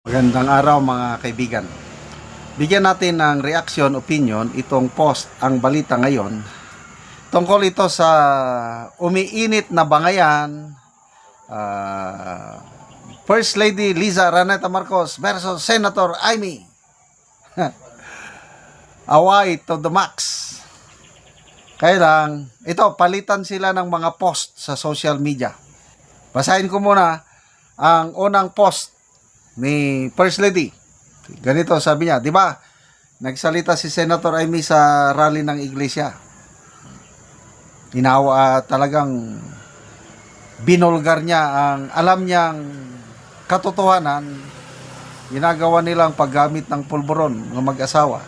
Magandang araw mga kaibigan. Bigyan natin ng reaction, opinion itong post ang balita ngayon. Tungkol ito sa umiinit na bangayan, First Lady Liza Raneta Marcos versus Senator Amy. Away to the max. Kaya lang, ito, palitan sila ng mga post sa social media. Basahin ko muna ang unang post ni First Lady. Ganito sabi niya, di ba? Nagsalita si Senator Amy sa rally ng iglesia. Talagang binulgar niya ang alam niyang katotohanan. Ginagawa nilang paggamit ng pulburon ng mag-asawa.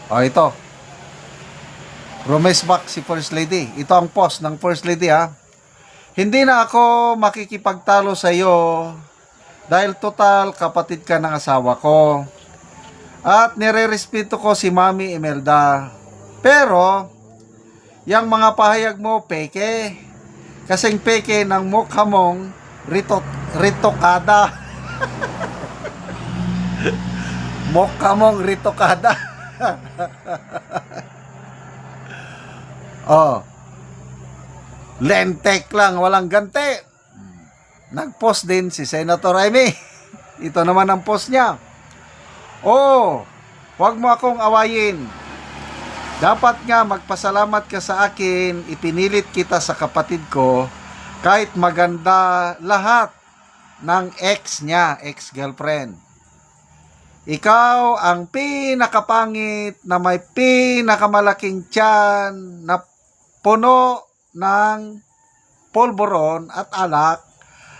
O ito, rumesbak si First Lady. Ito ang post ng First Lady ha. Hindi na ako makikipagtalo sa iyo dahil total kapatid ka ng asawa ko. At nire-respeto ko si Mami Imelda. Pero, yang mga pahayag mo, peke. Kasing peke ng mukha mong ritokada. Mukha mong ritokada. Oh. Lentek lang, walang gante. Nag-post din si Senator Amy. Ito naman ang post niya. Oh, huwag mo akong awayin. Dapat nga magpasalamat ka sa akin, ipinilit kita sa kapatid ko, kahit maganda lahat ng ex niya, ex-girlfriend. Ikaw ang pinakapangit na may pinakamalaking tiyan na puno ng polboron at alak,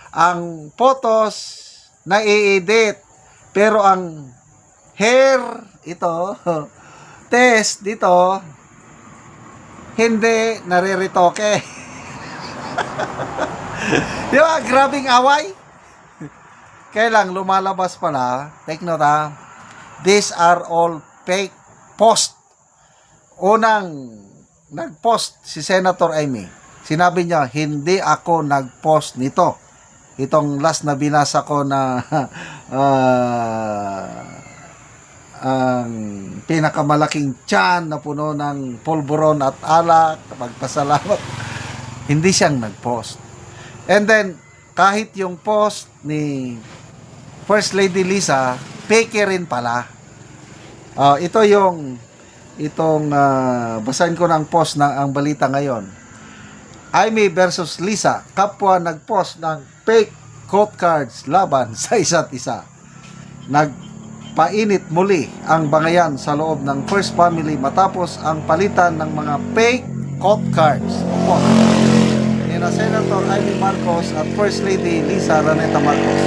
ang photos na i-edit, pero ang hair, ito, test dito, hindi nariritoke. Di ba? Grabing away. Kaya lang, lumalabas pala, take note ha, these are all fake post. Unang nag-post si Senator Amy. Sinabi niya, hindi ako nag-post nito. Itong last na binasa ko na ang pinakamalaking tiyan na puno ng polboron at alak, magpasalamat. Hindi siyang nag-post. And then, kahit yung post ni First Lady Liza, peke rin pala. Basahin ko ng post na ang balita ngayon. Amy versus Liza, kapwa nag-post ng fake quote cards laban sa isa't isa. Nagpainit muli ang bangayan sa loob ng First Family matapos ang palitan ng mga fake quote cards. Opo. Nina Senator Amy Marcos at First Lady Liza Raneta Marcos.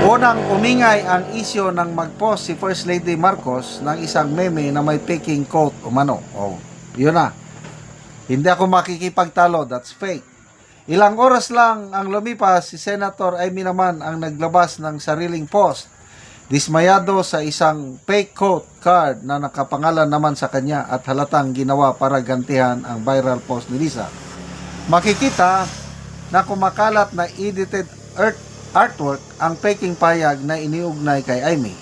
Unang umingay ang isyo ng mag-post si First Lady Marcos ng isang meme na may faking quote umano. Oh, yun na. Hindi ako makikipagtalo, that's fake. Ilang oras lang ang lumipas, si Senator Amy naman ang naglabas ng sariling post. Dismayado sa isang fake quote card na nakapangalan naman sa kanya at halatang ginawa para gantihan ang viral post ni Liza. Makikita na kumakalat na edited artwork ang faking payag na iniugnay kay Amy.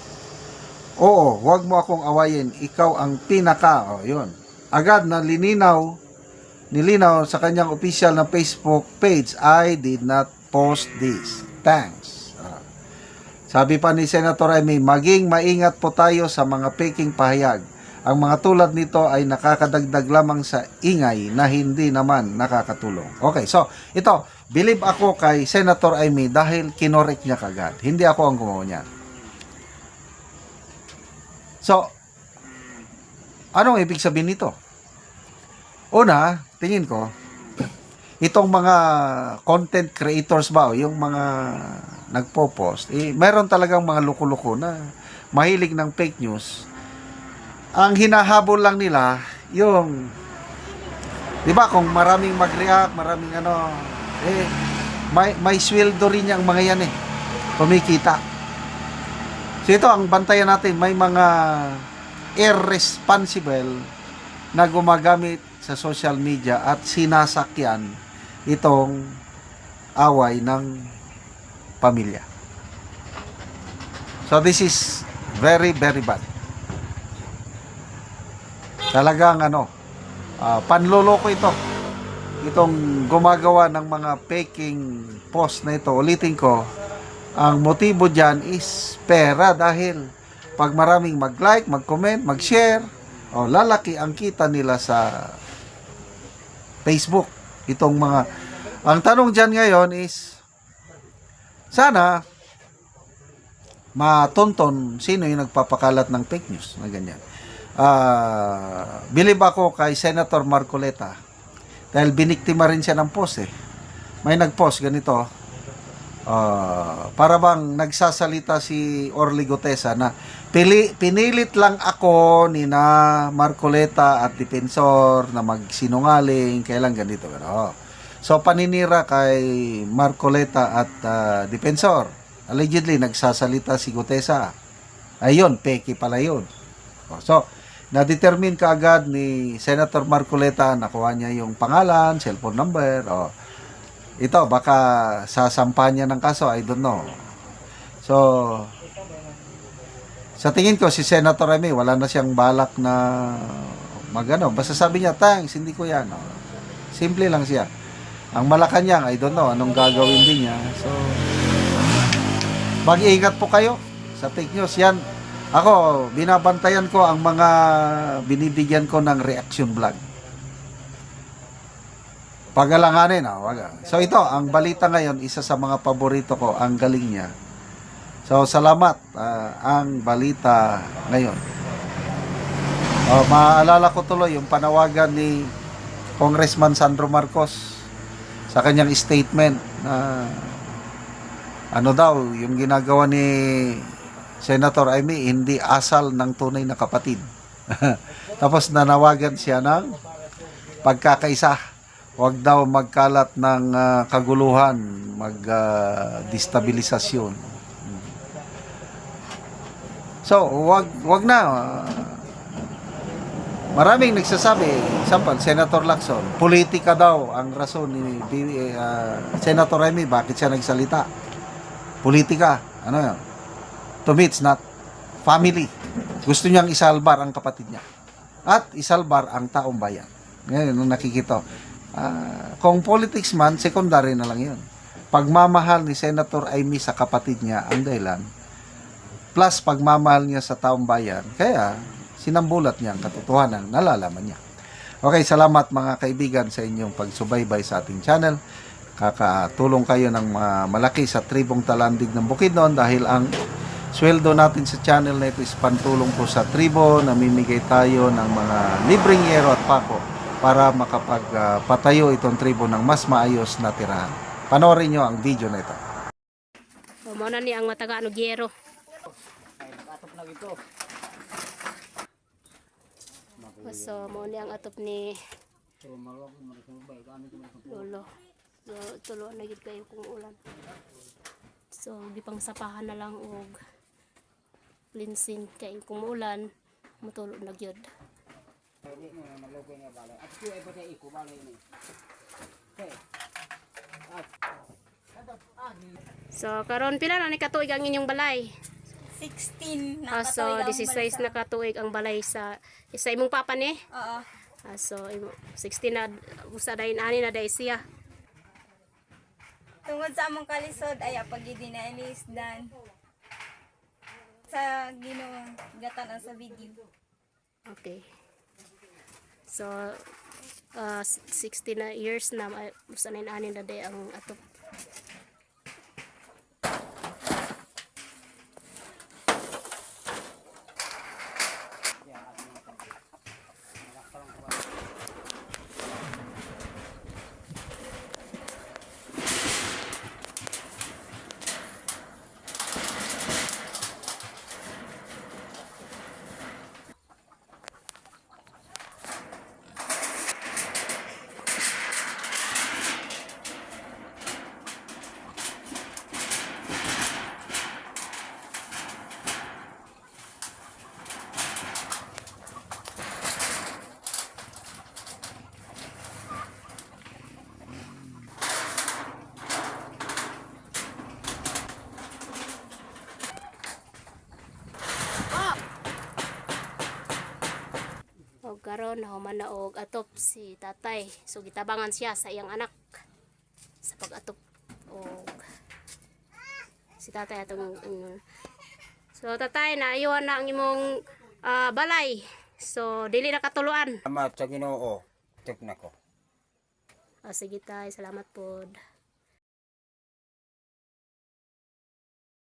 Oo, huwag mo akong awayin, ikaw ang pinaka. Oh, yun. Agad na nilinaw sa kanyang official na Facebook page, I did not post this. Thanks. Sabi pa ni Senator Amy, maging maingat po tayo sa mga faking pahayag. Ang mga tulad nito ay nakakadagdag lamang sa ingay na hindi naman nakakatulong. Okay, so ito, believe ako kay Senator Amy dahil kinorek niya kagad. Hindi ako ang gumawa niya. So, anong ibig sabihin nito? Una, tingin ko, itong mga content creators ba, yung mga nagpo-post, meron talagang mga loko-loko na mahilig ng fake news. Ang hinahabol lang nila, yung, di ba, kung maraming mag-react, maraming may sweldo rin yung mga yan kumikita. So ito, ang bantayan natin, may mga irresponsible na gumagamit sa social media at sinasakyan itong away ng pamilya. So this is very, very bad. Talagang panloloko ito. Itong gumagawa ng mga faking post na ito. Ulitin ko, ang motibo dyan is pera dahil pag maraming mag-like, mag-comment, mag-share, lalaki ang kita nila sa Facebook. Ang tanong dyan ngayon is, sana matonton sino yung nagpapakalat ng fake news na ganyan. Bilib ako kay Senator Marcoleta dahil biniktima rin siya ng post eh. May nag-post ganito, para bang nagsasalita si Orly Gutesa na pinilit lang ako ni na Marcoleta at Defensor na magsinungaling, kailan ganito. So paninira kay Marcoleta at Defensor. Allegedly nagsasalita si Gutesa. Ayun, peke pala yun. So na-determine kaagad ni Senator Marcoleta, nakuha niya yung pangalan, cellphone number, ito, baka sasampa niya ng kaso, I don't know. So, sa tingin ko, si Senator Remy, wala na siyang balak na basta sabi niya, thanks, hindi ko yan. Simple lang siya. Ang Malacanang, I don't know, anong gagawin din niya. So, mag-iingat po kayo sa fake news. Yan, ako, binabantayan ko ang mga binibigyan ko ng reaction vlog. Pagalanganin, wag. So ito, ang balita ngayon, isa sa mga paborito ko, ang galing niya. So salamat, ang balita ngayon. Maalala ko tuloy yung panawagan ni Congressman Sandro Marcos sa kanyang statement na yung ginagawa ni Senator Amy, hindi asal ng tunay na kapatid. Tapos nanawagan siya ng pagkakaisa. Huwag daw magkalat ng kaguluhan, destabilisasyon. So, wag na. Maraming nagsasabi, example, Senator Lacson, politika daw ang rason ni Senator Remy, bakit siya nagsalita? Politika. Ano yun? To me, it's not family. Gusto niyang isalbar ang kapatid niya. At isalbar ang taong bayan. Ngayon, nakikita. Kung politics man, secondary na lang yun. Pagmamahal ni Senator Amy sa kapatid niya ang dahilan, plus pagmamahal niya sa taong bayan, kaya sinambulat niya ang katotohanan, nalalaman niya. Okay, salamat mga kaibigan sa inyong pagsubaybay sa ating channel. Kakatulong kayo ng malaki sa tribong Talandig ng Bukidnon dahil ang sweldo natin sa channel na ito is pantulong po sa tribo. Namimigay tayo ng mga libreng yero at pako para makapagpatayo itong tribo ng mas maayos na tirahan. Panoorin nyo ang video na ito. So, muna ni ang mataga gyero. So, muna ang atop ni Lolo. So, tulo na gid kayo kung ulan. So, gipang sapahan na lang og cleansing kay kung ulan, matulog na gyud. So karon pila na ni katuig ang inyong balay? 16 na So 16 na katuig ang balay sa imong papa ni? Oo. So 16 na usa dayon ani na day siya. Tungod sa among kalisod ay pagidi na inisdan. Sa gatan sa video. Okay. So 16 na years na usa na ani na day ang atop. karon nahuman na og atop si tatay. So gitabangan siya sa iyang anak sa pag-atop og si tatay atong so tatay naayuhan na ang imong balay. So dili na katuluan. Salamat sa Ginoo. Tuk na ko. Sige tay, salamat pod.